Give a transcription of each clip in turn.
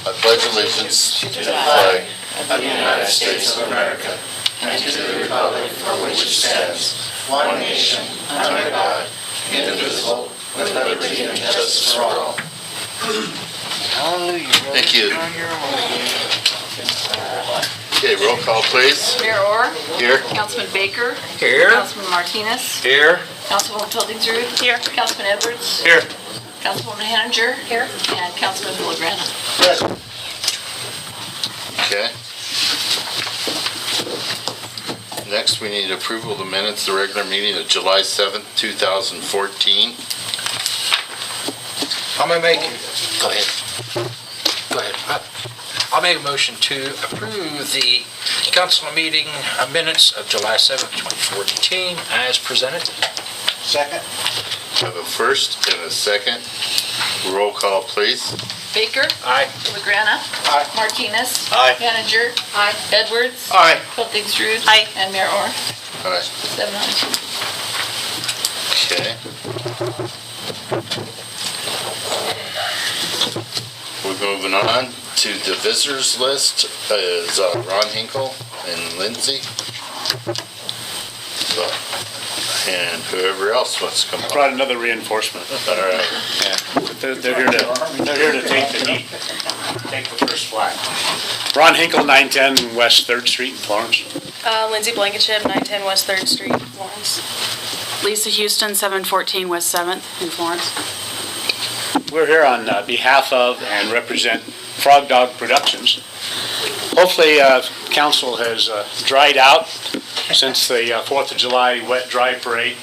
I pledge allegiance to the flag of the United States of America and to the republic for which it stands, one nation, under God, indivisible, with liberty and justice for all. Hallelujah. Thank you. Okay, roll call, please. Mayor Orr. Here. Councilman Baker. Here. Councilman Martinez. Here. Councilwoman Pildingsrud. Here. Councilman Edwards. Here. Councilwoman Hanninger. Here. And Councilman Villagrana. Okay. Next, we need approval of the minutes of the regular meeting of July 7th, 2014. I'm going to make... Go ahead. I'll make a motion to approve the council meeting minutes of July 7th, 2014 as presented. Second. I have a first and a second. Roll call, please. Baker. Aye. Villagrana. Aye. Martinez. Aye. Hanninger. Aye. Edwards. Aye. Pildingsrud. Aye. And Mayor Orr. All right. 7 on 2. Okay. We're moving on to the visitors list is Ron Hinkle and Lindsay. And whoever else wants to come on. Brought another reinforcement. All right. They're here to take the heat, take the first flag. Ron Hinkle, 910 West 3rd Street in Florence. Lindsay Blankenship, 910 West 3rd Street, Florence. Lisa Houston, 714 West 7th in Florence. We're here on behalf of and represent Frog Dog Productions. Hopefully, council has dried out since the 4th of July wet dry parade.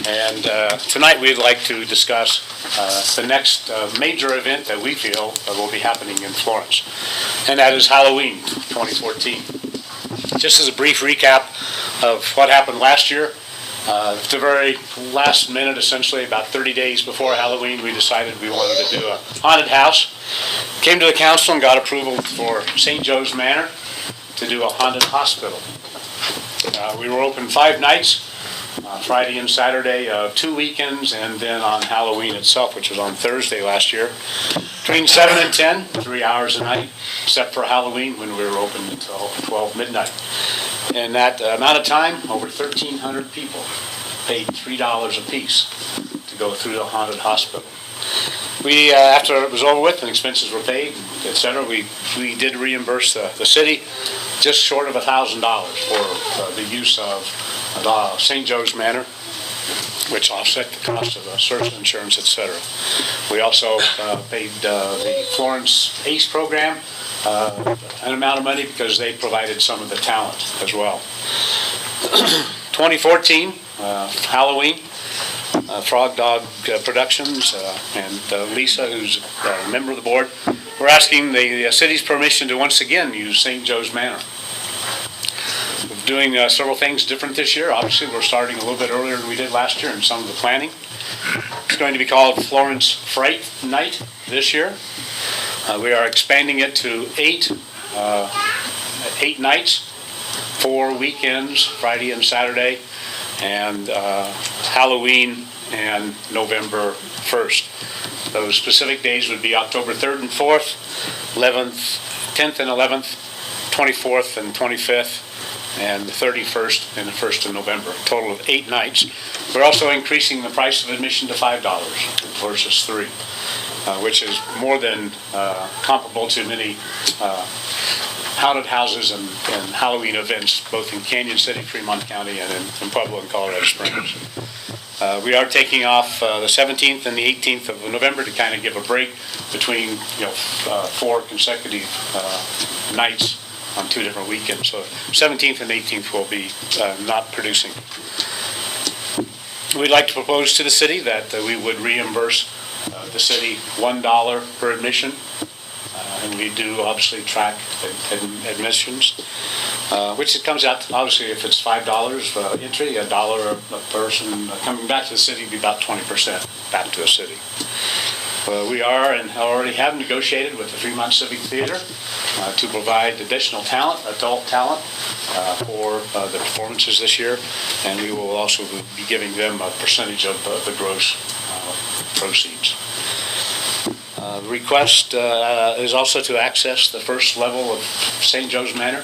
And tonight we'd like to discuss the next major event that we feel will be happening in Florence. And that is Halloween 2014. Just as a brief recap of what happened last year, at the very last minute, essentially about 30 days before Halloween, we decided we wanted to do a haunted house. Came to the council and got approval for St. Joe's Manor to do a haunted hospital. We were open 5 nights, Friday and Saturday, 2 weekends, and then on Halloween itself, which was on Thursday last year. Between 7 and 10, 3 hours a night, except for Halloween when we were open until 12 midnight. In that amount of time, over 1,300 people paid $3 a piece to go through the haunted hospital. We, after it was over with and expenses were paid, etc., we did reimburse the city just short of $1,000 for the use of St. Joe's Manor, which offset the cost of search insurance, etc. We also paid the Florence ACE program an amount of money because they provided some of the talent as well. 2014, Halloween, Frog Dog Productions and Lisa, who's a member of the board, we're asking the city's permission to once again use St. Joe's Manor. We're doing several things different this year. Obviously, we're starting a little bit earlier than we did last year in some of the planning. It's going to be called Florence Fright Night this year. We are expanding it to 8 nights, 4 weekends, Friday and Saturday, and Halloween and November 1st. Those specific days would be October 3rd and 4th, 11th, 10th and 11th, 24th and 25th, and the 31st and the 1st of November. A total of 8 nights. We're also increasing the price of admission to $5 versus $3. Which is more than comparable to many haunted houses and Halloween events, both in Canyon City, Fremont County, and in Pueblo and Colorado Springs. We are taking off the 17th and the 18th of November to kind of give a break between 4 consecutive nights on 2 different weekends. So 17th and 18th will be not producing. We'd like to propose to the city that we would reimburse the city $1 per admission, and we do obviously track admissions, which it comes out, obviously, if it's $5 entry, $1 a person coming back to the city would be about 20% back to the city. We are and already have negotiated with the Fremont Civic Theater to provide additional talent, adult talent, for the performances this year, and we will also be giving them a percentage of the gross proceeds. Request is also to access the first level of St. Joe's Manor.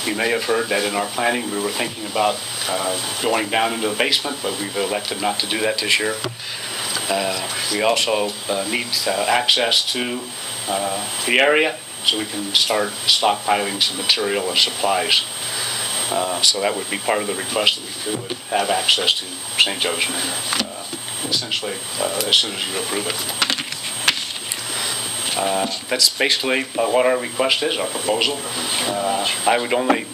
You may have heard that in our planning, we were thinking about going down into the basement, but we've elected not to do that this year. We also need access to the area so we can start stockpiling some material and supplies. So that would be part of the request, that we could have access to St. Joe's Manor, essentially as soon as you approve it. That's basically what our request is, our proposal. I would only,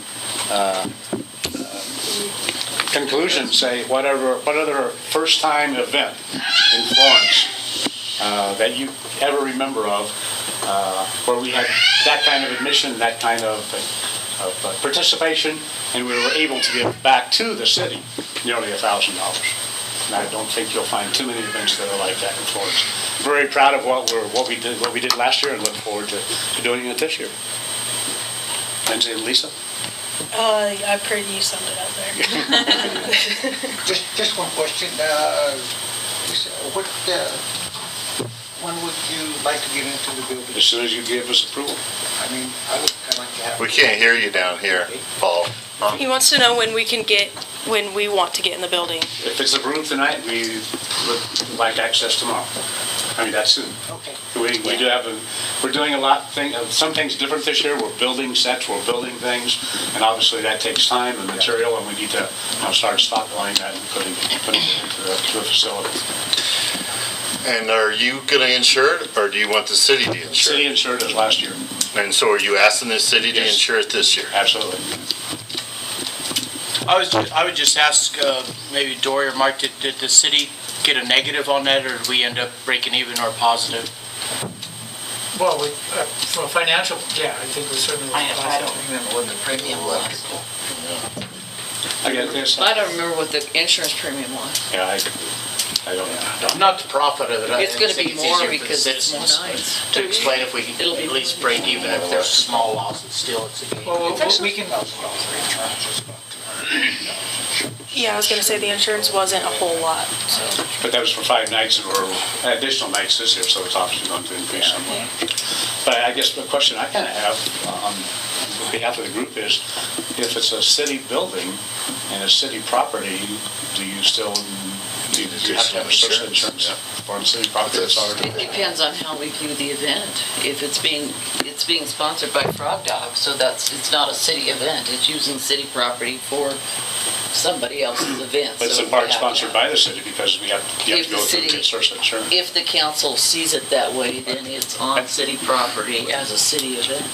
conclusion, say what other first-time event in Florence that you ever remember of where we had that kind of admission, that kind of participation, and we were able to give back to the city nearly $1,000. And I don't think you'll find too many events that are like that in Florence. Very proud of what we did last year, and look forward to doing it this year. Lindsay and Lisa? I pretty you summed it up there. Just one question. Lisa, when would you like to get into the building? As soon as you give us approval. I mean, I would kind of like to have. We can't hear you down here, Paul. He wants to know when we want to get in the building. If it's approved tonight, we would like access tomorrow. I mean, that's soon. Okay. We do have we're doing some things different this year. We're building sets, we're building things, and obviously that takes time and material, and we need to start stockpiling that and putting it into the facility. And are you going to insure it, or do you want the city to insure City it? insured us last year. And so are you asking the city to Yes. insure it this year? Absolutely. I would just ask, maybe Dory or Mark, did the city get a negative on that, or did we end up breaking even or positive? Well, for financial, yeah, I think we certainly. I don't remember what the premium was. I get this. I don't remember what the insurance premium was. Yeah, I don't know. Not the profit of it. I It's gonna think be it's more easier for the because it's more citizens nights. to explain if we can It'll be- at least break even if there's a small loss, it's still, it's a gain. Well, we can, Yeah, I was gonna say the insurance wasn't a whole lot, so. But that was for 5 nights, and we're additional nights this year, so it's obviously going to increase somewhat. But I guess the question I kind of have on behalf of the group is, if it's a city building and a city property, do you have to have a social insurance for a city property that's already? It depends on how we view the event. If it's being sponsored by Frog Dog, so it's not a city event. It's using city property for somebody else's event. But it's so in part we have to sponsored have- by the city, because you have to If the go through city- get social insurance. If the council sees it that way, then it's on city property as a city event.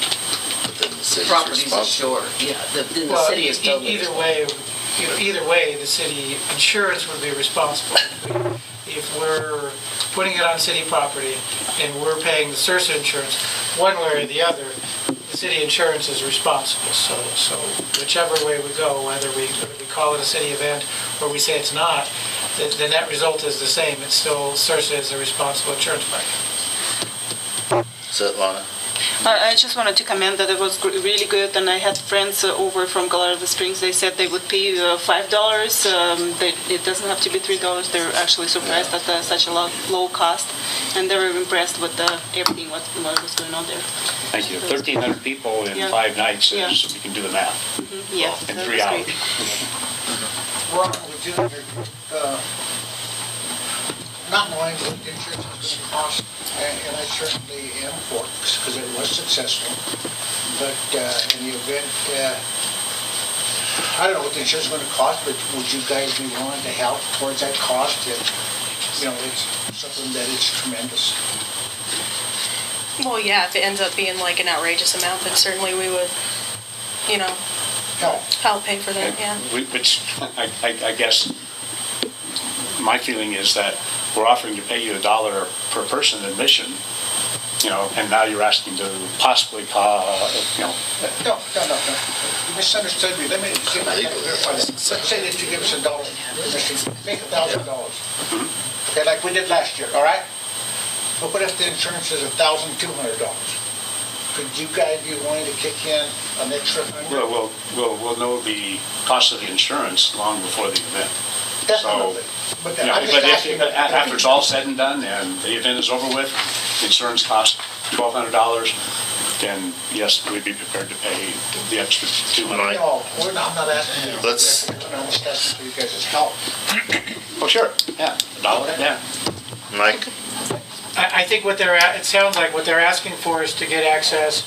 But then the city's Property's responsible. ashore, yeah, then the well, city is totally. either way, the city insurance would be responsible. If we're putting it on city property and we're paying the CIRSA insurance, one way or the other, the city insurance is responsible. So whichever way we go, whether we call it a city event or we say it's not, the net result is the same. It's still, CIRSA is a responsible insurance provider. Is that Lana? I just wanted to comment that it was really good, and I had friends over from Colorado Springs. They said they would pay $5. It doesn't have to be $3. They're actually surprised at such a low cost, and they were impressed with everything what was going on there. Thank you. 1,300 people in Yeah. 5 nights, Yeah. you can do the math, Yeah, in that 3 was hours. great. Ron, would you, not knowing what the insurance is going to cost, and I certainly am for it, because it was successful, but in the event, I don't know what the insurance is going to cost, but would you guys be willing to help towards that cost? And, it's something that is tremendous. Well, yeah, if it ends up being like an outrageous amount, then certainly we would, help pay for that, yeah. Which, I guess, my feeling is that we're offering to pay you $1 per person admission, and now you're asking to possibly, No. You misunderstood me. Let me see if I can verify that. Let's say that you give us $1, make $1,000. Okay, like we did last year, all right? But what if the insurance is $1,200? Could you guys be willing to kick in an extra $100? we'll know the cost of the insurance long before the event. Definitely. But You know, I'm just but asking. after it's all said and done and the event is over with, insurance costs $1,200, then yes, we'd be prepared to pay the extra $200. Right. No, I'm not asking you. Let's- I'm trying to understand for you guys' help. Oh, sure, yeah, $1, yeah. Mike? I think it sounds like what they're asking for is to get access.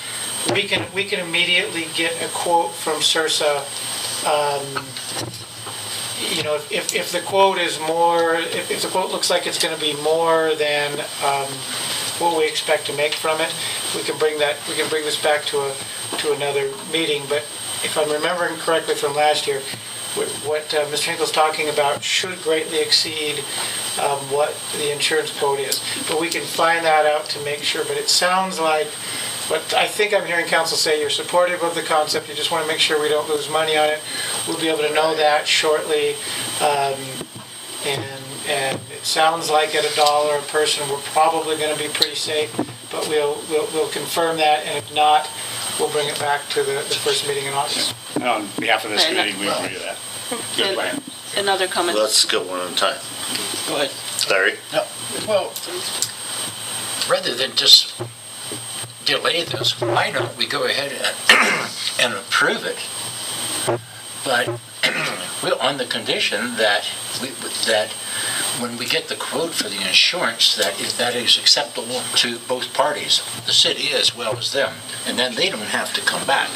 We can immediately get a quote from CIRSA. You know, if the quote is more, if the quote looks like it's gonna be more than what we expect to make from it, we can bring this back to another meeting. But if I'm remembering correctly from last year, what Mr. Hinkle's talking about should greatly exceed what the insurance quote is. But we can find that out to make sure. But it sounds like, but I think I'm hearing council say you're supportive of the concept, you just want to make sure we don't lose money on it. We'll be able to know that shortly. And it sounds like at $1 a person, we're probably going to be pretty safe, but we'll confirm that, and if not, we'll bring it back to the first meeting in August. And on behalf of this committee, we agree with that. Good plan. Another comment. Let's go one at a time. Go ahead. Larry? Well, rather than just delay this, why don't we go ahead and approve it? But on the condition that when we get the quote for the insurance, that is acceptable to both parties, the city as well as them, and then they don't have to come back.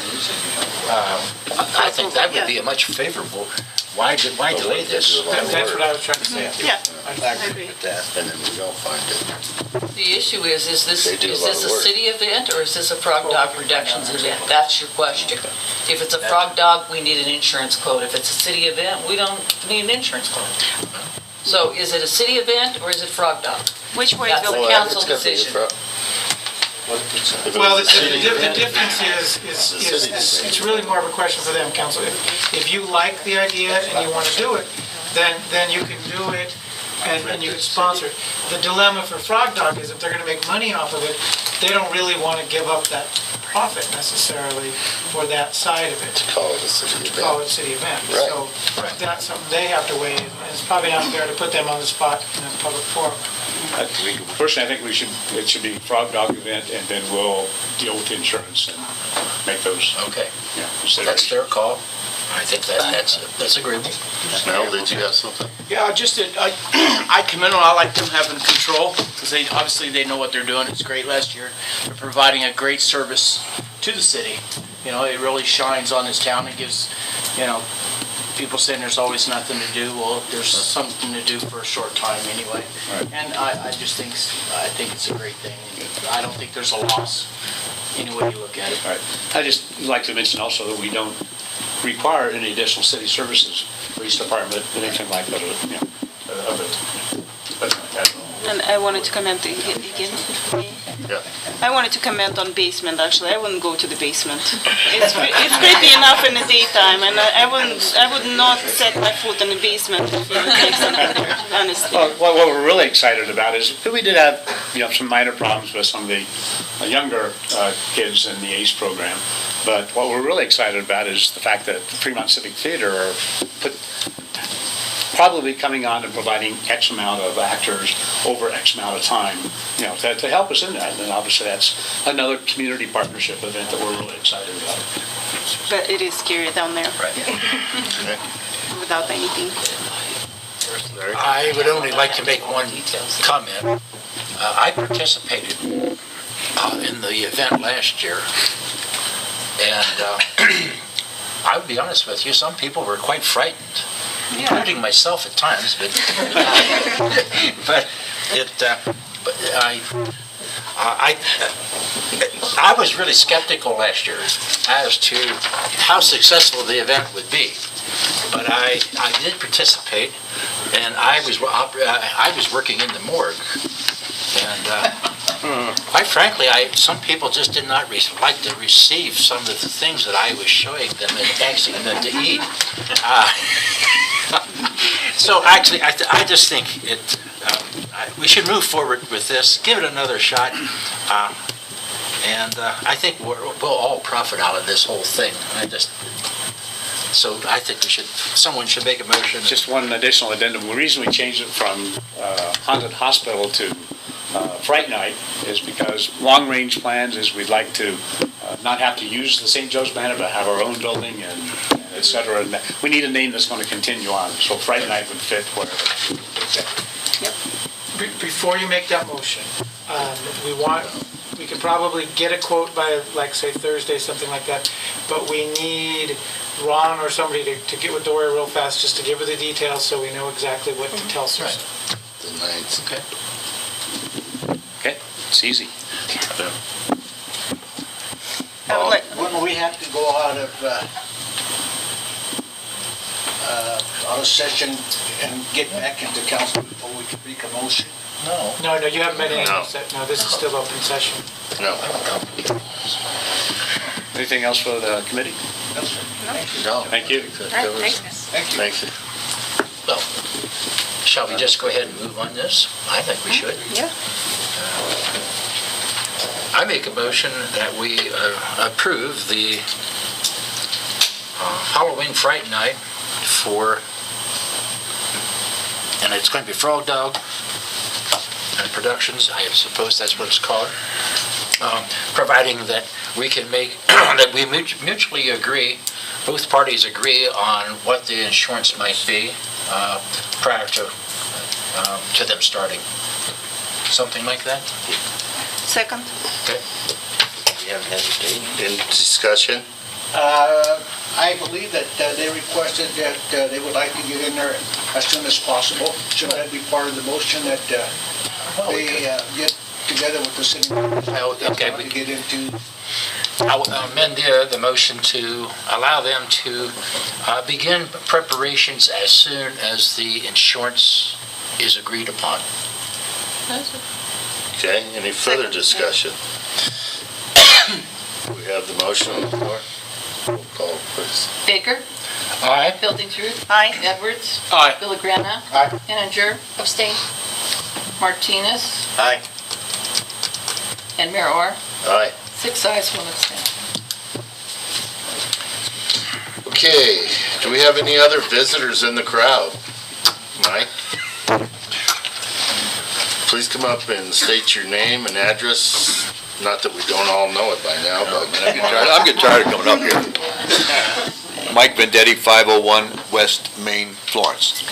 I think that would be a much favorable. Why delay this? That's what I was trying to say. Yeah, I agree. And then we don't find it. The issue is this They do a lot a of work. city event or is this a Frog Dog Productions event? That's your question. If it's a Frog Dog, we need an insurance quote. If it's a city event, we don't need an insurance quote. So is it a city event or is it Frog Dog? Which way That's will the it? council decision. Well, the difference is it's really more of a question for them, council. If you like the idea and you want to do it, then you can do it and you can sponsor it. The dilemma for Frog Dog is if they're going to make money off of it, they don't really want to give up that profit necessarily for that side of it. Call it a city To call event. it city event. Right. So that's something they have to weigh in. And it's probably not fair to put them on the spot in a public forum. Personally, I think it should be Frog Dog event, and then we'll deal with insurance and make those, Okay, you know, that's considerations. their call. I think that's agreeable. Mel, did you have something? Yeah, just that I commend them. I like them having control because they know what they're doing. It's great last year. They're providing a great service to the city. You know, it really shines on this town. It gives, you know, people saying there's always nothing to do. Well, there's something to do for a short time anyway. Right. And I think it's a great thing. I don't think there's a loss any way you look at it. All right. I'd just like to mention also that we don't require any additional city services, police department, anything like that, you know, of it. But, And I wanted to comment again. Yeah. I wanted to comment on basement, actually. I wouldn't go to the basement. It's creepy enough in the daytime, and I would not set my foot in the basement if you would take something, honestly. Well, what we're really excited about is we did have, you know, some minor problems with some of the younger kids in the ACE program. But what we're really excited about is the fact that the Fremont Civic Theater are probably coming on and providing X amount of actors over X amount of time, you know, to help us in that. And obviously that's another community partnership event that we're really excited about. But it is scary down there without anything. Larry? I would only like to make one comment. I participated in the event last year, and I would be honest with you, some people were quite frightened, including myself at times, but I was really skeptical last year as to how successful the event would be. But I did participate, and I was working in the morgue, and quite frankly, some people just did not like to receive some of the things that I was showing them and asking them to eat. So actually, I just think we should move forward with this, give it another shot, and I think we'll all profit out of this whole thing. So I think someone should make a motion. Just one additional addendum. The reason we changed it from haunted hospital to Fright Night is because long-range plans is we'd like to not have to use the St. Joe's banner, but have our own building and et cetera. And we need a name that's going to continue on, so Fright Night would fit wherever. Before you make that motion, we can probably get a quote by, like, say, Thursday, something like that, but we need Ron or somebody to get with Dory real fast, just to give her the details so we know exactly what to tell her. The ninth. Okay. Okay, it's easy. I would like, Wouldn't we have to go out of session and get back into council before we can make a motion? No. No, you haven't made any, No. no, this is still open session. No. Anything else for the committee? No. Thank you. Thank you. Well, shall we just go ahead and move on this? I think we should. Yeah. I make a motion that we approve the Halloween Fright Night and it's going to be Frog Dog Productions, I suppose that's what it's called, providing that we can make, that we mutually agree, both parties agree on what the insurance might be prior to them starting. Something like that? second? Okay. We haven't had a date. In discussion? I believe that they requested that they would like to get in there as soon as possible. Should that be part of the motion that they get together with the city? Okay. To get into. I will amend the motion to allow them to begin preparations as soon as the insurance is agreed upon. Okay, any further discussion? We have the motion on the floor. Roll call, please. Baker, Aye. Buildingtrude, Aye. Edwards, Aye. Villagrana, Aye. Henninger, abstain, Martinez, Aye. and Mayor Orr. Aye. 6 ayes, 1 abstain. Okay, do we have any other visitors in the crowd? Mike? Please come up and state your name and address. Not that we don't all know it by now, but I'm getting tired of coming up here. Mike Vendetti, 501 West Main, Florence.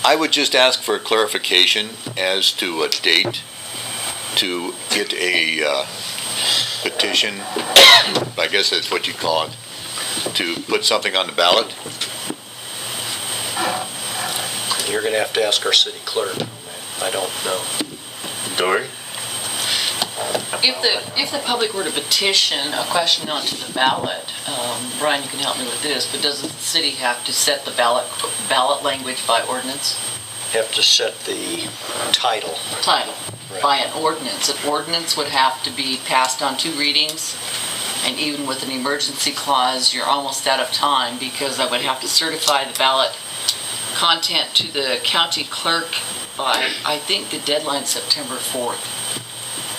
I would just ask for a clarification as to a date to get a petition, I guess that's what you call it, to put something on the ballot. You're going to have to ask our city clerk on that. I don't know. Dory? If the public were to petition a question onto the ballot, Brian, you can help me with this, but doesn't the city have to set the ballot language by ordinance? Have to set the title. Title, Right. by an ordinance. An ordinance would have to be passed on 2 readings, and even with an emergency clause, you're almost out of time, because I would have to certify the ballot content to the county clerk by, I think the deadline's September 4th.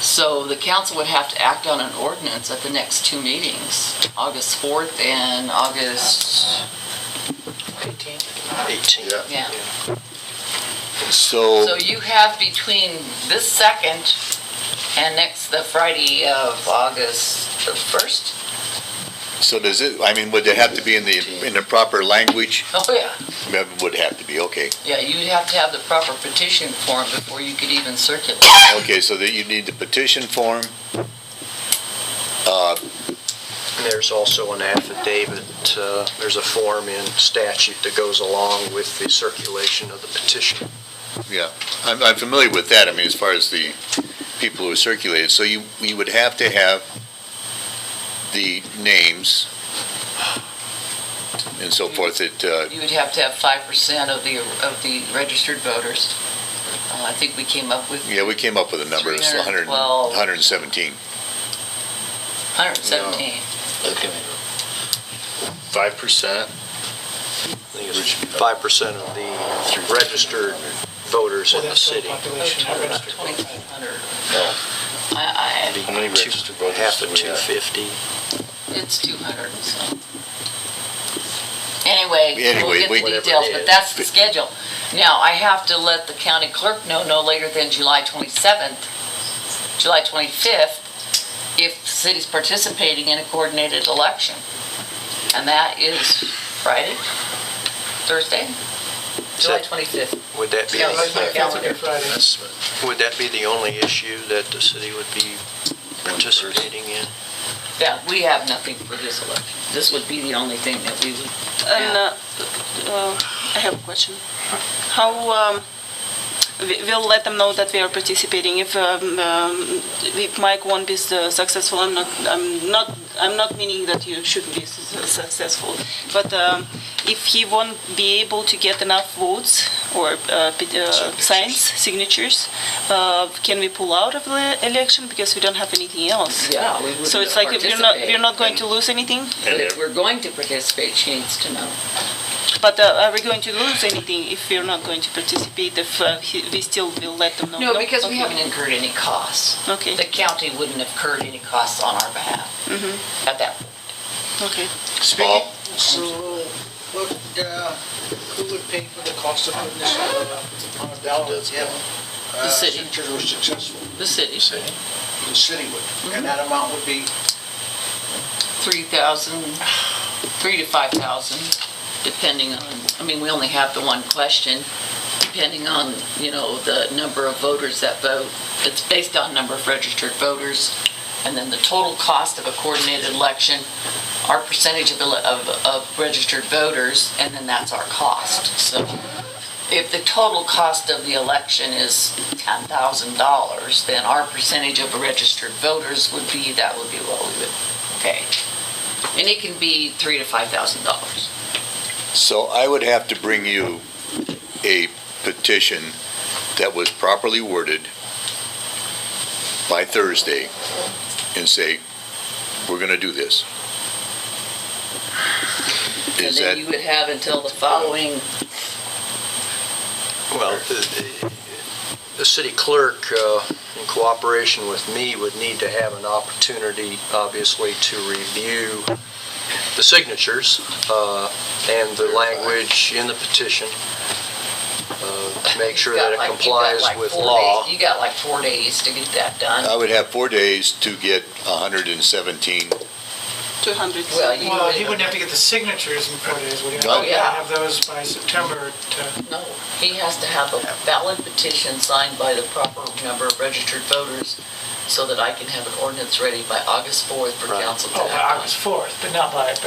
So the council would have to act on an ordinance at the next 2 meetings, August 4th and August 18. Yeah. So, So you have between this second and the Friday of August the 1st? so does it, I mean, would it have to be in the proper language? Oh, yeah. It would have to be, okay. Yeah, you'd have to have the proper petition form before you could even circulate. Okay, so that you need the petition form. There's also an affidavit, there's a form in statute that goes along with the circulation of the petition. Yeah, I'm familiar with that, I mean, as far as the people who circulated. So you would have to have the names and so forth that, You would have to have 5% of the registered voters. I think we came up with yeah, we came up with a number, it's 312. 117. 117. Okay. 5%? I think it's 5% of the registered voters in the city. Population, not registered. 2,500. No. I- How many registered voters Half do of we have? 250. It's 200 and some. Anyway, we'll Anyway, get we- the details, but that's the schedule. Now, I have to let the county clerk know no later than July 27th, July 25th, if the city's participating in a coordinated election. And that is Friday, Thursday, July 25th. Would that be, Yeah, July 25th would be Friday. would that be the only issue that the city would be participating in? Yeah, we have nothing for this election. This would be the only thing that we would And have. I have a question. How, we'll let them know that we are participating. If Mike won't be successful, I'm not meaning that you shouldn't be successful, but if he won't be able to get enough votes or signs, signatures, can we pull out of the election because we don't have anything else? Yeah, we would So it's like if we're not going to lose anything, But if we're going to participate, she needs to know. but are we going to lose anything if we're not going to participate, if we still will let them know? No, because we Okay. haven't incurred any costs. Okay, The county wouldn't have incurred any costs on our behalf at that point. okay. Speaking, so, what, who would pay for the cost of putting this on a ballot? Yeah. The city. Signatures were successful. The city, The city would, and that amount would be 3,000, 3 to 5,000, depending on, I mean, we only have the one question, depending on, the number of voters that vote. It's based on number of registered voters, and then the total cost of a coordinated election, our percentage of registered voters, and then that's our cost. So if the total cost of the election is $10,000, then our percentage of registered voters would be what we would pay. And it can be $3,000 to $5,000. So I would have to bring you a petition that was properly worded by Thursday and say, we're going to do this. And Is then that, you would have until the following, Well, the city clerk, in cooperation with me, would need to have an opportunity, obviously, to review the signatures and the language in the petition, to make sure that it complies with law. You got like 4 days to get that done. I would have 4 days to get 117. 200. Well, you Well, he would, wouldn't have to get the signatures in 4 days, would he? Oh, He'd yeah. have those by September to, no, he has to have a valid petition signed by the proper number of registered voters so that I can have an ordinance ready by August 4th for Right. council to by act on. August 4th, but not by the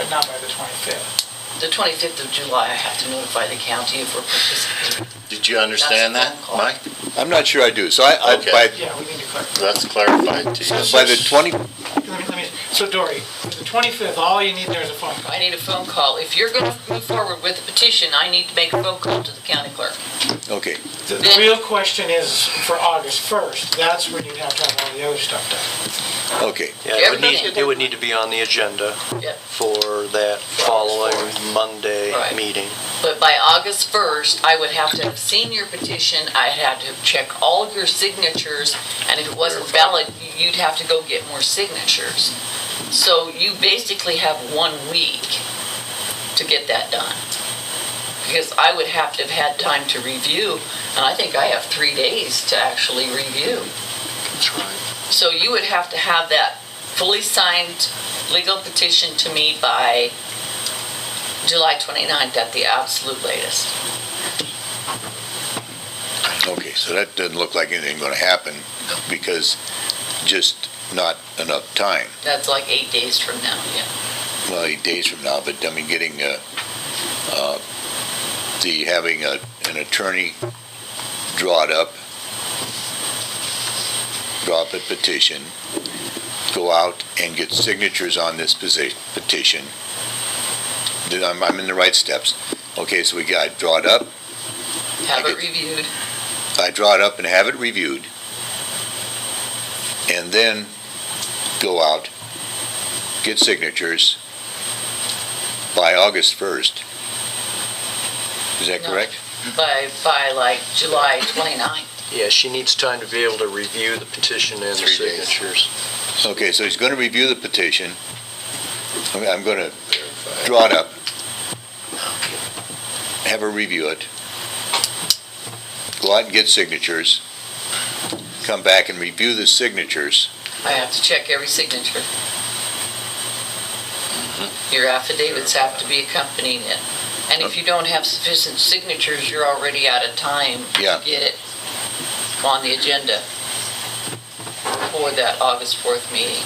25th. The 25th of July, I have to notify the county if we're participating. Did you understand that, That's a phone call. Mike? I'm not sure I do. So Okay. Yeah, we need to clarify. That's clarified to you. by the 20, So Dory, for the 25th, all you need there is a phone call. I need a phone call. If you're going to move forward with the petition, I need to make a phone call to the county clerk. okay. The real question is for August 1st, that's when you'd have to have all the other stuff done. Okay. Yeah, it would need to be on the agenda Yep. for that following Monday Right. meeting. But by August 1st, I would have to have seen your petition, I'd have to check all of your signatures, and if it wasn't valid, you'd have to go get more signatures. So you basically have 1 week to get that done. Because I would have to have had time to review, and I think I have 3 days to actually review. That's right. So you would have to have that fully signed legal petition to me by July 29th at the absolute latest. Okay, so that doesn't look like anything going to happen because just not enough time. That's like 8 days from now, yeah. Well, 8 days from now, but I mean, getting, having an attorney draw a petition, go out and get signatures on this petition. Then I'm in the right steps. Okay, so I draw it up, Have it reviewed. I draw it up and have it reviewed, and then go out, get signatures by August 1st. Is that No. correct? By like July 29th. Yeah, she needs time to be able to review the petition and the 3 days. signatures. Okay, so he's going to review the petition. I'm going to draw it up, have her review it, go out and get signatures, come back and review the signatures. I have to check every signature. Your affidavits have to be accompanying it. And if you don't have sufficient signatures, you're already out of time Yeah. to get it on the agenda for that August 4th meeting.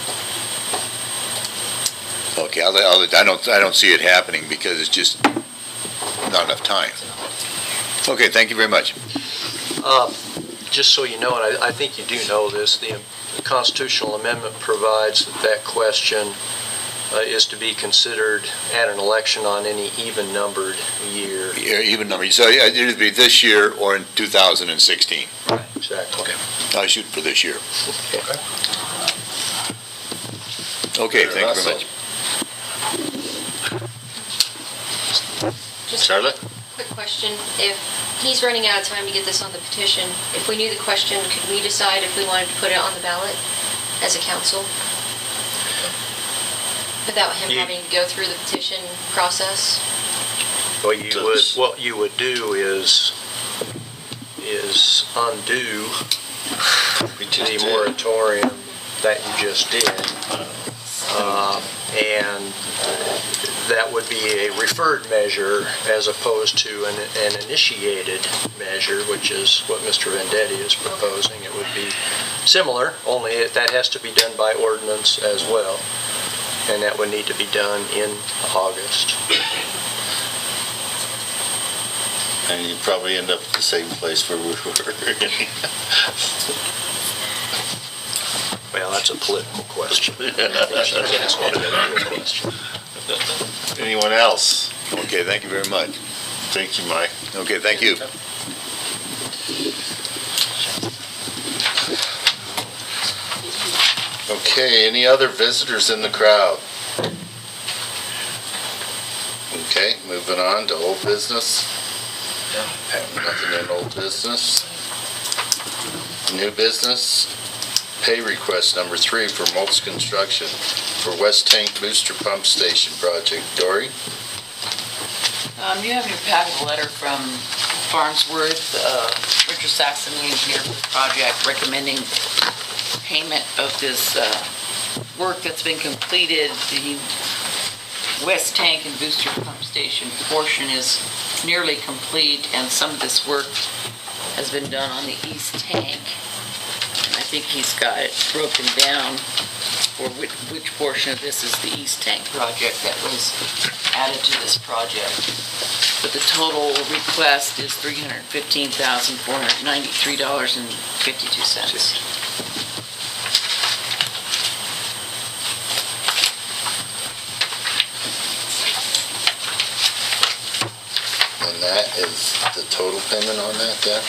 Okay, I don't see it happening because it's just not enough time. Okay, thank you very much. Just so you know, and I think you do know this, the constitutional amendment provides that question is to be considered at an election on any even-numbered year. Yeah, even number, so it'll be this year or in 2016. Right, exactly. Okay, I'll shoot for this year. Okay. Okay, thank you very much. Just Charlotte? quick question. If he's running out of time to get this on the petition, if we knew the question, could we decide if we wanted to put it on the ballot as a council? Without him having to go through the petition process? What you would do is undo the moratorium that you just did. And that would be a referred measure as opposed to an initiated measure, which is what Mr. Vendetti is proposing. It would be similar, only that has to be done by ordinance as well. And that would need to be done in August. And you probably end up at the same place where we were. Well, that's a political question. Anyone else? Okay, thank you very much. Thank you, Mike. Okay, thank you. Okay, any other visitors in the crowd? Okay, moving on to old business. Nothing in old business. New business, pay request number 3 for Moltz Construction for West Tank Booster Pump Station Project. Dory? You have in your packet a letter from Farnsworth, Richard Saxon, the engineer for the project, recommending payment of this work that's been completed. The West Tank and Booster Pump Station portion is nearly complete, and some of this work has been done on the East Tank. And I think he's got it broken down for which portion of this is the East Tank project that was added to this project. But the total request is $315,493.52. And that is the total payment on that then?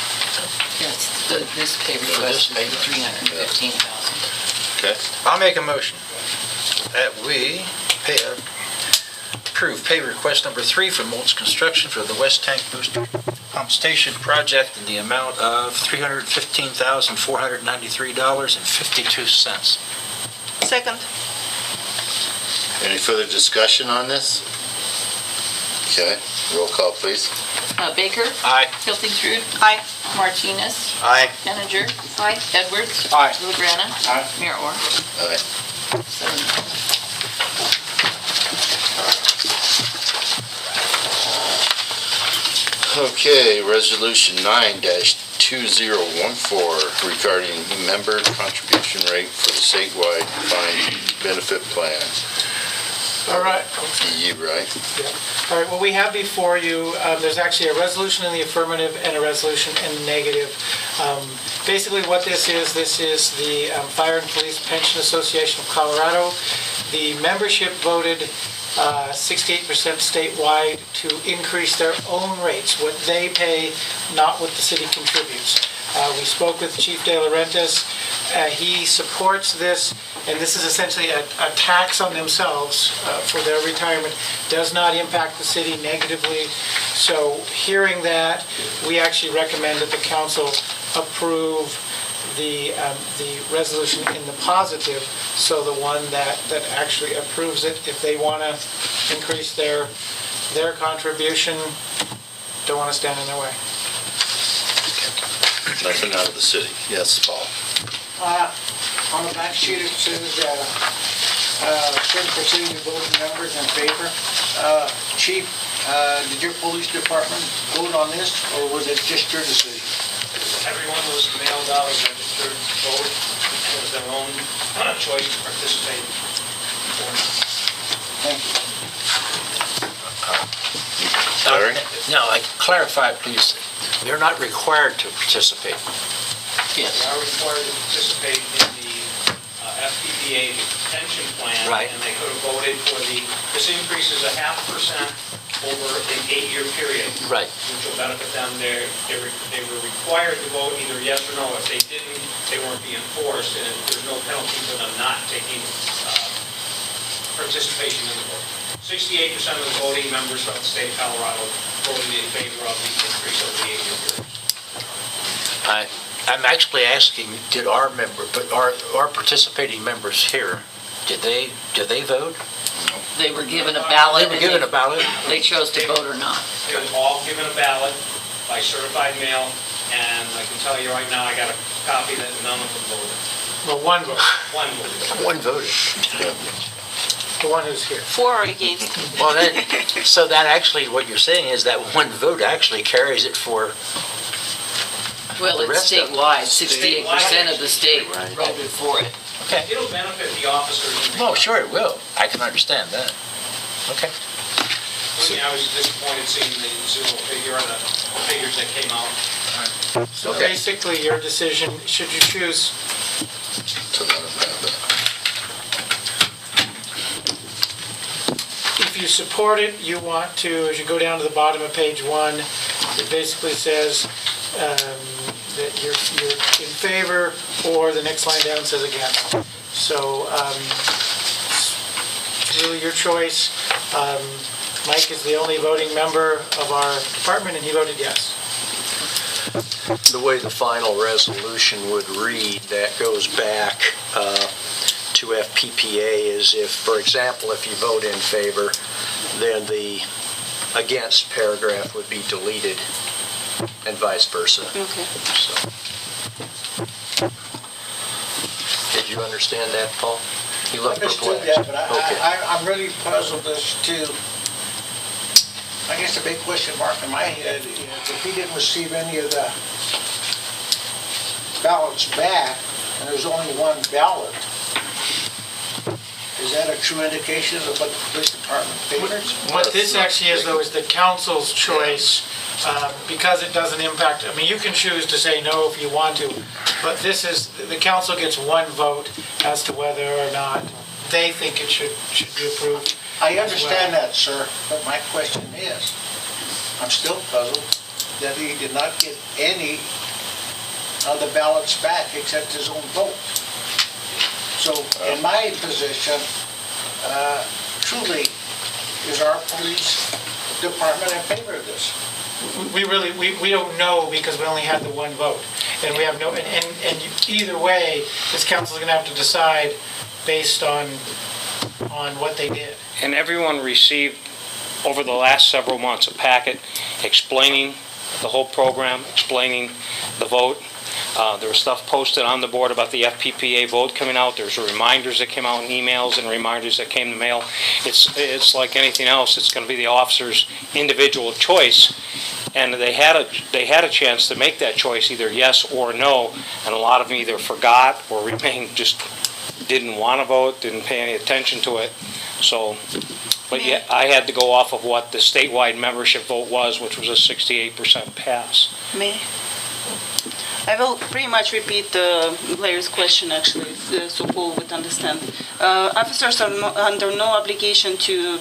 Yes, this pay request is $315,000. Okay. I'll make a motion that we approve pay request number 3 from Moltz Construction for the West Tank Booster Pump Station project in the amount of $315,493.52. Second. Any further discussion on this? Okay, roll call please. Baker? Aye. Hiltingstrude? Aye. Martinez? Aye. Henninger? Aye. Edwards? Aye. Liligrana? Aye. Mayor Orr? Aye. 7. Okay, resolution 9-2014 regarding member contribution rate for the statewide defined benefit plan. All right. You, right? All right, what we have before you, there's actually a resolution in the affirmative and a resolution in the negative. Basically what this is the Fire and Police Pension Association of Colorado. The membership voted 68% statewide to increase their own rates, what they pay, not what the city contributes. We spoke with Chief De Laurentiis. He supports this, and this is essentially a tax on themselves for their retirement. Does not impact the city negatively. So hearing that, we actually recommend that the council approve the resolution in the positive, so the one that actually approves it, if they want to increase their contribution, don't want to stand in their way. Nothing out of the city. Yes, Paul. On the back sheet, it says certain percentage of voting members in favor. Chief, did your police department vote on this, or was it just your decision? Everyone was mailed out a registered vote. It was their own choice to participate or not. Thank you. Larry? Now, clarify, please. They're not required to participate. They are required to participate in the FPPA pension plan. Right. And they could have voted for this increase is 0.5% over an 8-year period. Right. Which will benefit them. They were required to vote either yes or no. If they didn't, they weren't being forced, and there's no penalty for them not taking participation in the vote. 68% of the voting members of the state of Colorado voted in favor of the increase over the 8-year period. I'm actually asking, did our participating members here, did they vote? They were given a ballot. They were given a ballot? They chose to vote or not. They were all given a ballot by certified mail, and I can tell you right now, I got a copy that none of them voted. Well, one vote, One voted. One voted. the one who's here. For or against? Well, so that actually, what you're saying is that one vote actually carries it for Well, the it's rest of them. statewide, 68% of the state voted for it. Okay. It'll benefit the officers. Oh, sure it will. I can understand that. Okay. I was disappointed seeing the zero figure, or the figures that came out. So Okay. basically, your decision, should you choose, To let them have that. if you support it, you want to, as you go down to the bottom of page 1, it basically says that you're in favor, or the next line down says against. So it's really your choice. Mike is the only voting member of our department, and he voted yes. The way the final resolution would read, that goes back to FPPA, is if, for example, if you vote in favor, then the against paragraph would be deleted, and vice versa. Okay. So. Did you understand that, Paul? You I look understood perplexed. that, but Okay. I'm really puzzled as to, I guess the big question mark in my head is if he didn't receive any of the ballots back, and there's only one ballot, is that a true indication of what the police department favors? What this actually is, though, is the council's choice, because it doesn't impact, I mean, you can choose to say no if you want to, but this is, the council gets one vote as to whether or not they think it should be approved. I understand that, sir, but my question is, I'm still puzzled that he did not get any of the ballots back except his own vote. So in my position, truly, is our police department in favor of this? We really, we don't know because we only had the one vote. And we have no, and either way, this council's gonna have to decide based on what they did. And everyone received, over the last several months, a packet explaining the whole program, explaining the vote. There was stuff posted on the board about the FPPA vote coming out. There's reminders that came out in emails and reminders that came in the mail. It's like anything else. It's going to be the officer's individual choice. And they had a chance to make that choice, either yes or no. And a lot of them either forgot or remained, just didn't want to vote, didn't pay any attention to it. So, but yeah, I had to go off of what the statewide membership vote was, which was a 68% pass. May I will pretty much repeat Larry's question, actually, so Paul would understand. Officers are under no obligation to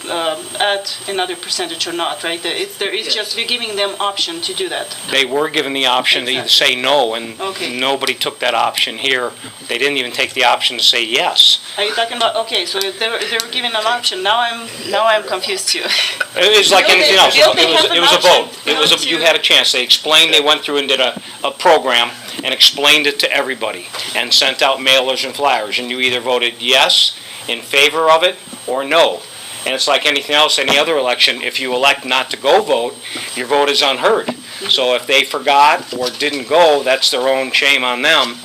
add another percentage or not, right? It's just we're giving them option to do that. They were given the option to either say no, and Okay. nobody took that option here. They didn't even take the option to say yes. Are you talking about, okay, so they were given an option. Now I'm confused too. It was like Will anything they- else. will they have It an was a vote. option You not had a chance. They explained, they went through and did a program and explained it to everybody and sent out mailers and flyers, and you either voted yes, in favor of it, or no. And it's like anything else, any other election, if you elect not to go vote, your vote is unheard. So if they forgot or didn't go, that's their own shame on them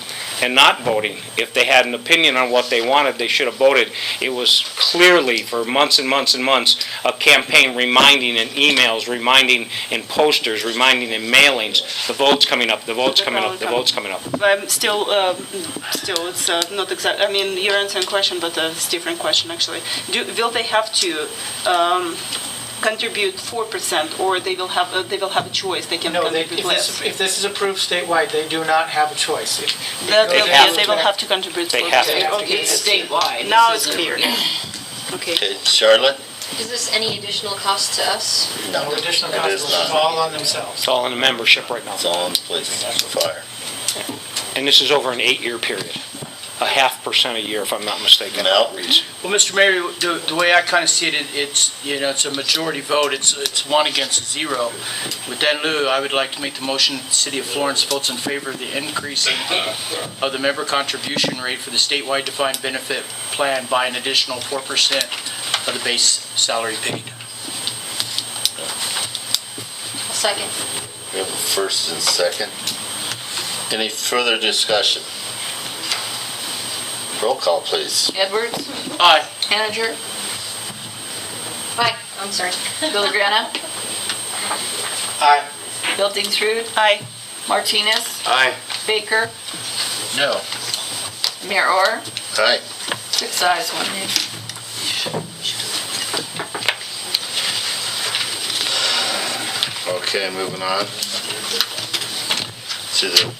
and not voting. If they had an opinion on what they wanted, they should have voted. It was clearly, for months and months and months, a campaign reminding in emails, reminding in posters, reminding in mailings, the vote's coming up, the vote's coming up, the vote's coming up. Still, it's not exact, I mean, you're answering question, but it's a different question, actually. Will they have to contribute 4%, or they will have a choice, they can No, contribute less? if this is approved statewide, they do not have a choice. They will have to contribute 4%. They have to. Okay, It's statewide. now This it's isn't- clear. Okay. Okay, Charlotte? Is this any additional cost to us? No additional It cost, is it's not. all on themselves. It's all in the membership right now. It's all in the police fire. And this is over an 8-year period. A 0.5% a year, if I'm not mistaken. Mel? Reads. Well, Mr. Mayor, the way I kind of see it, it's, it's a majority vote, it's 1 against 0. With that in lieu, I would like to make the motion, the City of Florence votes in favor of the increasing of the member contribution rate for the statewide defined benefit plan by an additional 4% of the base salary paid. Second. We have a first and second. Any further discussion? Roll call, please. Edwards, Aye. Haniger, Aye, I'm sorry. Villagrana, Aye. Hiltingsrud, Aye. Martinez, Aye. Baker, No. Mayor Orr, Aye. 6 ayes, 1 nay. Okay, moving on to the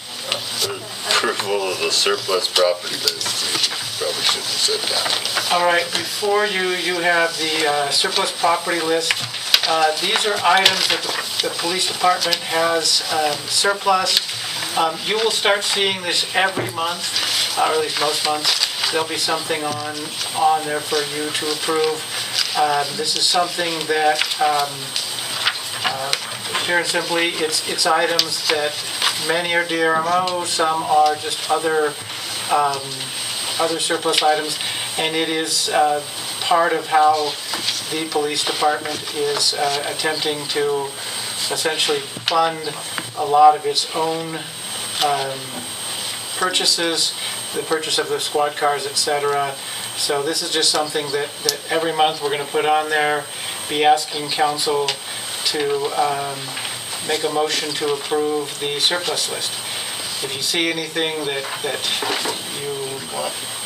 approval of the surplus property list. Probably shouldn't have said that. All right, before you, you have the surplus property list. These are items that the police department has surplus. You will start seeing this every month, or at least most months. There'll be something on there for you to approve. This is something that, pure and simply, it's items that many are DRMO, some are just other surplus items, and it is part of how the police department is attempting to essentially fund a lot of its own purchases, the purchase of the squad cars, etc. So this is just something that every month we're going to put on there, be asking council to make a motion to approve the surplus list. If you see anything that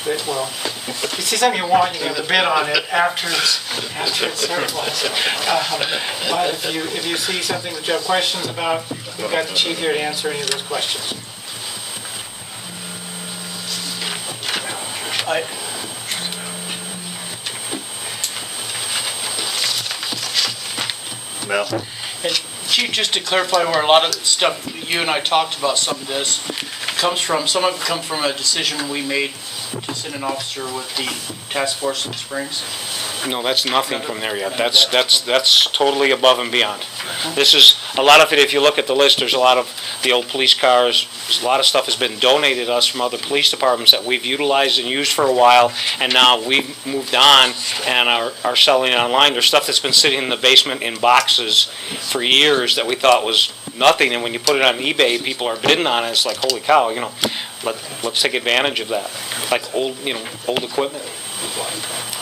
if you see something you want, you can have to bid on it after it's surplus. But if you see something that you have questions about, we've got the chief here to answer any of those questions. Mel? And Chief, just to clarify where a lot of stuff, you and I talked about some of this, comes from, some of it comes from a decision we made to send an officer with the task force in Springs. No, that's nothing from there yet. That's totally above and beyond. This is, a lot of it, if you look at the list, there's a lot of the old police cars, a lot of stuff has been donated to us from other police departments that we've utilized and used for a while, and now we've moved on and are selling it online. There's stuff that's been sitting in the basement in boxes for years that we thought was nothing, and when you put it on eBay, people are bidding on it. It's like, holy cow, let's take advantage of that. Like old equipment.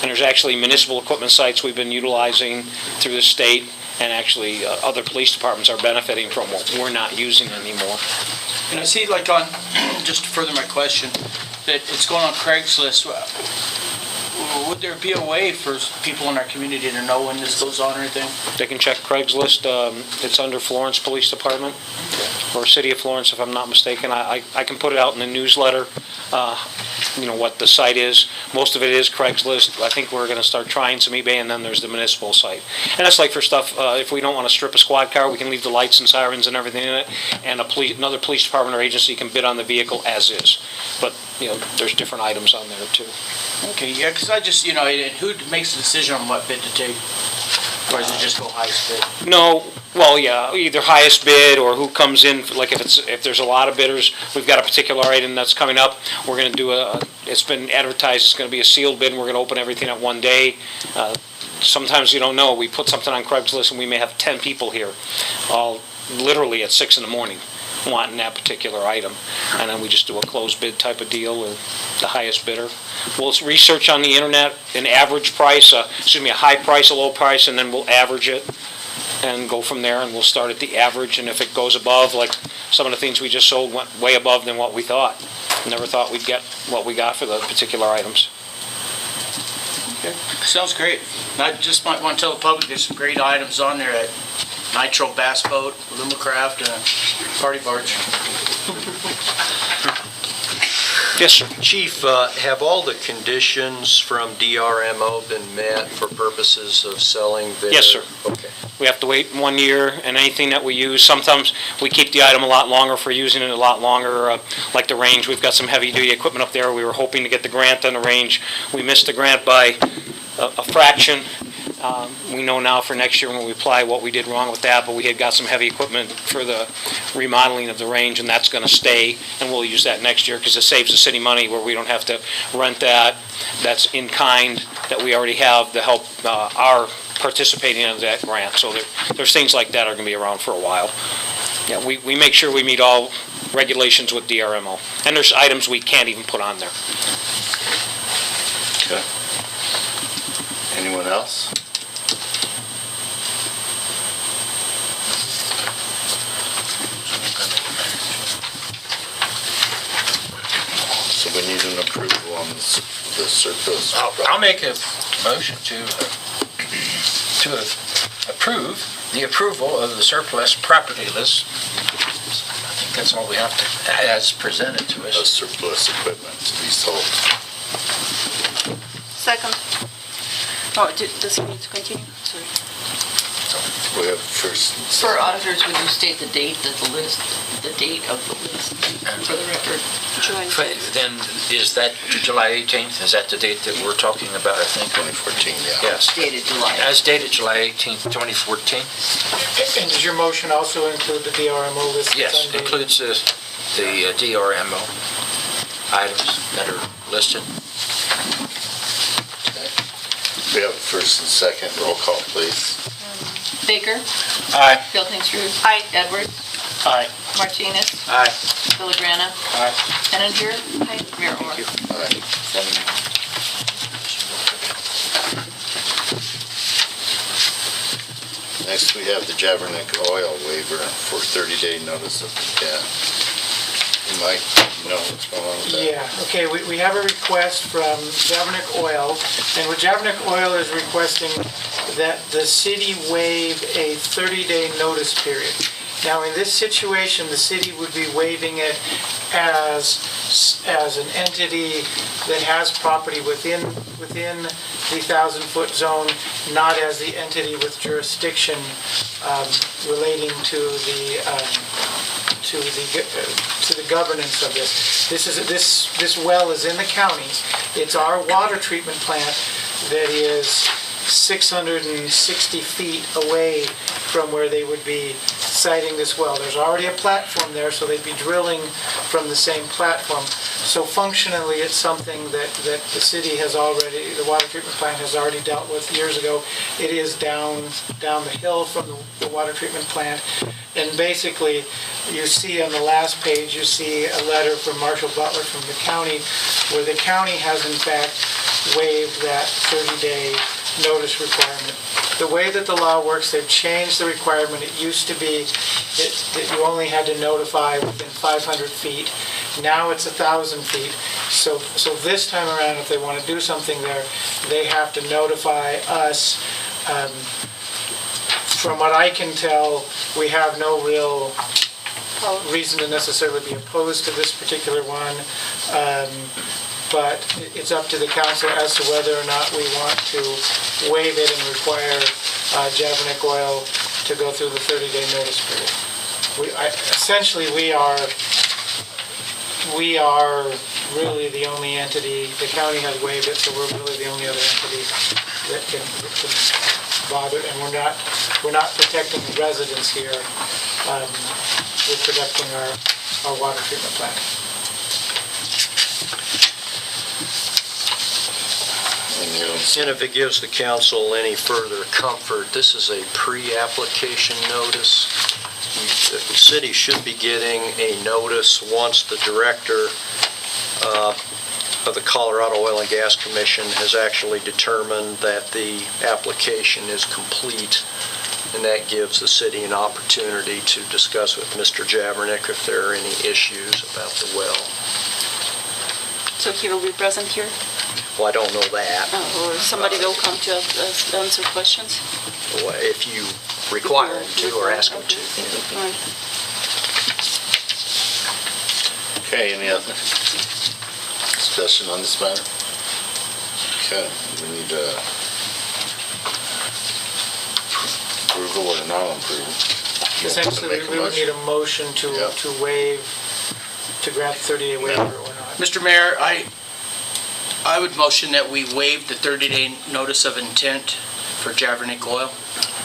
And there's actually municipal equipment sites we've been utilizing through the state, and actually other police departments are benefiting from what we're not using anymore. And I see, like on, just to further my question, that it's going on Craigslist. Would there be a way for people in our community to know when this goes on or anything? They can check Craigslist. It's under Florence Police Department, or City of Florence, if I'm not mistaken. I can put it out in the newsletter, what the site is. Most of it is Craigslist. I think we're going to start trying some eBay, and then there's the municipal site. And that's like for stuff, if we don't want to strip a squad car, we can leave the lights and sirens and everything in it, and another police department or agency can bid on the vehicle as is. But, there's different items on there, too. Okay, yeah, because I just, who makes the decision on what bid to take? Or does it just go highest bid? No, well, yeah, either highest bid or who comes in, like if there's a lot of bidders, we've got a particular item that's coming up, we're going to do it's been advertised, it's going to be a sealed bid, and we're going to open everything at one day. sometimes you don't know, we put something on Craigslist and we may have 10 people here, all literally at 6 in the morning, wanting that particular item. And then we just do a closed bid type of deal, or the highest bidder. We'll research on the internet an average price, a high price, a low price, and then we'll average it and go from there, and we'll start at the average, and if it goes above, like some of the things we just sold went way above than what we thought. Never thought we'd get what we got for the particular items. Sounds great. I just might want to tell the public there's some great items on there at Nitro Bass Boat, Lumacraft, and Party Barge. Yes, sir. Chief, have all the conditions from DRMO been met for purposes of selling their? Yes, sir. Okay. We have to wait 1 year, and anything that we use, sometimes we keep the item a lot longer if we're using it a lot longer, like the range. We've got some heavy-duty equipment up there. We were hoping to get the grant on the range. We missed the grant by a fraction. We know now for next year when we apply what we did wrong with that, but we had got some heavy equipment for the remodeling of the range, and that's going to stay, and we'll use that next year because it saves the city money where we don't have to rent that. That's in kind that we already have to help our participating in that grant. So there's things like that are going to be around for a while. Yeah, we make sure we meet all regulations with DRMO, and there's items we can't even put on there. Okay. Anyone else? So we need an approval on the surplus. I'll make a motion to approve the approval of the surplus property list. I think that's all we have to, as presented to us. The surplus equipment to be sold. Second. Oh, does he need to continue? Sorry. We have first and For second. auditors, would you state the date of the list for the record? Then, is that July 18th? Is that the date that we're talking about, I think? 2014, yeah. Yes. Dated July. As dated July 18th, 2014? And does your motion also include the DRMO list? Yes, it includes the DRMO items that are listed. Okay. We have first and second. Roll call, please. Baker? Aye. Pilkingsrud? Aye. Edwards? Aye. Martinez? Aye. Villagrana? Aye. Henninger? Aye. Mayor Moore? Aye. 7. Next, we have the Javernick Oil waiver for 30-day notice of intent. Mike, you know what's going on with that? Yeah, okay, we have a request from Javernick Oil, and what Javernick Oil is requesting that the city waive a 30-day notice period. Now, in this situation, the city would be waiving it as an entity that has property within the 1,000-foot zone, not as the entity with jurisdiction relating to the governance of this. This well is in the county. It's our water treatment plant that is 660 feet away from where they would be siting this well. There's already a platform there, so they'd be drilling from the same platform. So functionally, it's something that the city has already, the water treatment plant has already dealt with years ago. It is down the hill from the water treatment plant. And basically, you see on the last page, you see a letter from Marshall Butler from the county, where the county has in fact waived that 30-day notice requirement. The way that the law works, they've changed the requirement. It used to be that you only had to notify within 500 feet. Now it's 1,000 feet. So this time around, if they want to do something there, they have to notify us. From what I can tell, we have no real reason to necessarily be opposed to this particular one. But it's up to the council as to whether or not we want to waive it and require Javernick Oil to go through the 30-day notice period. Essentially, we are really the only entity. The county has waived it, so we're really the only other entity that can bother. And we're not protecting the residents here. We're protecting our water treatment plant. And if it gives the council any further comfort, this is a pre-application notice. The city should be getting a notice once the director of the Colorado Oil and Gas Commission has actually determined that the application is complete, and that gives the city an opportunity to discuss with Mr. Javernick if there are any issues about the well. So he will be present here? Well, I don't know that. Or somebody will come to answer questions? If you require him to or ask him to. All right. Okay, any other discussion on this matter? Okay, we need approval or non-approval. Essentially, we would need a motion to waive, to grant the 30-day waiver or not. Mr. Mayor, I would motion that we waive the 30-day notice of intent for Javernick Oil.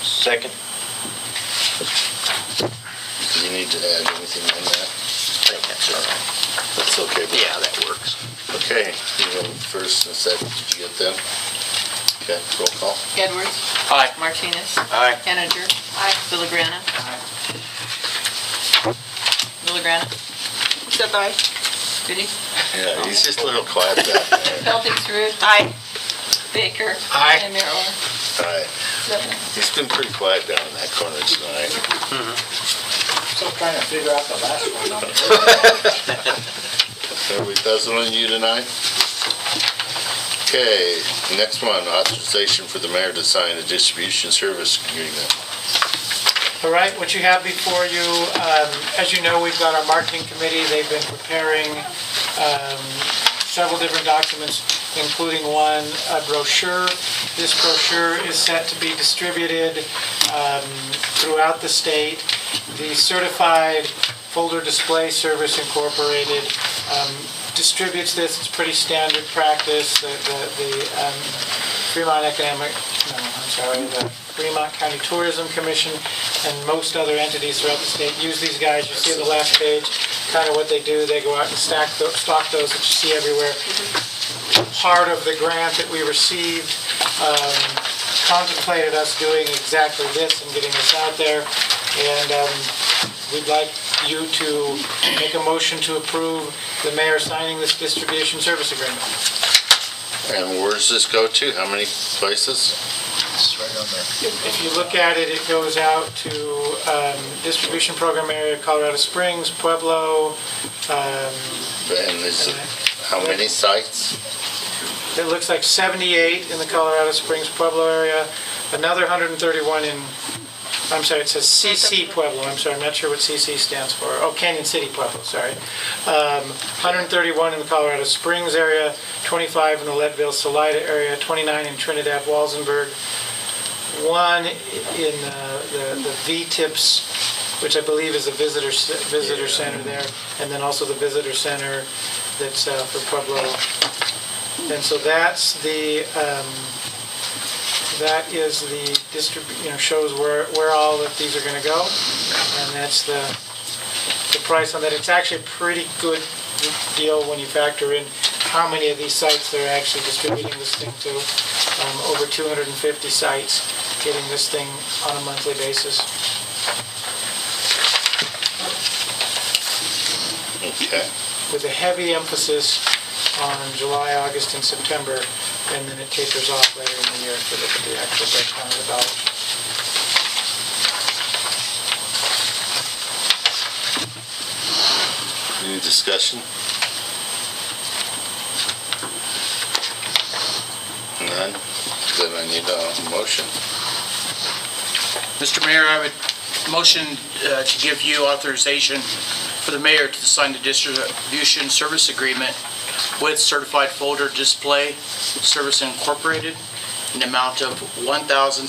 Second. Do you need to add anything on that? I think that's all right. That's okay. Yeah, that works. Okay, you go first and second, did you get them? Okay, roll call. Edwards. Aye. Martinez. Aye. Henninger. Aye. Villagrana. Villagrana. Said aye. Goody. Yeah, he's just a little quiet back there. Feldingsrud. Aye. Baker. Aye. And Mayor Orr. All right, Seven. he's been pretty quiet down in that corner tonight. Still trying to figure out the last one. Are we puzzling you tonight? Okay, next one, authorization for the mayor to sign a distribution service agreement. All right, what you have before you, as you know, we've got our marketing committee. They've been preparing several different documents, including a brochure. This brochure is set to be distributed throughout the state. The Certified Folder Display Service Incorporated distributes this. It's pretty standard practice. The Fremont County Tourism Commission and most other entities throughout the state use these guys. You see on the last page kind of what they do. They go out and stock those that you see everywhere. Part of the grant that we received contemplated us doing exactly this and getting this out there. And we'd like you to make a motion to approve the mayor signing this distribution service agreement. And where does this go to? How many places? It's right on there. If you look at it, it goes out to distribution program area, Colorado Springs, Pueblo. And is it, how many sites? It looks like 78 in the Colorado Springs, Pueblo area, another 131 in, I'm sorry, it says CC Pueblo, I'm sorry, I'm not sure what CC stands for. Oh, Canyon City Pueblo, sorry. 131 in the Colorado Springs area, 25 in the Leadville Salida area, 29 in Trinidad Walsenburg, 1 in the V-Tips, which I believe is a visitor center there, and then also the visitor center that's for Pueblo. And so that's the, that is the shows where all of these are going to go, and that's the price on that. It's actually a pretty good deal when you factor in how many of these sites they're actually distributing this thing to. Over 250 sites getting this thing on a monthly basis. Okay. With a heavy emphasis on July, August, and September, and then it tapers off later in the year if you look at the actual breakdown of the dollars. Any discussion? None? Then I need a motion. Mr. Mayor, I would motion to give you authorization for the mayor to sign the distribution service agreement with Certified Folder Display Service Incorporated in the amount of $1,600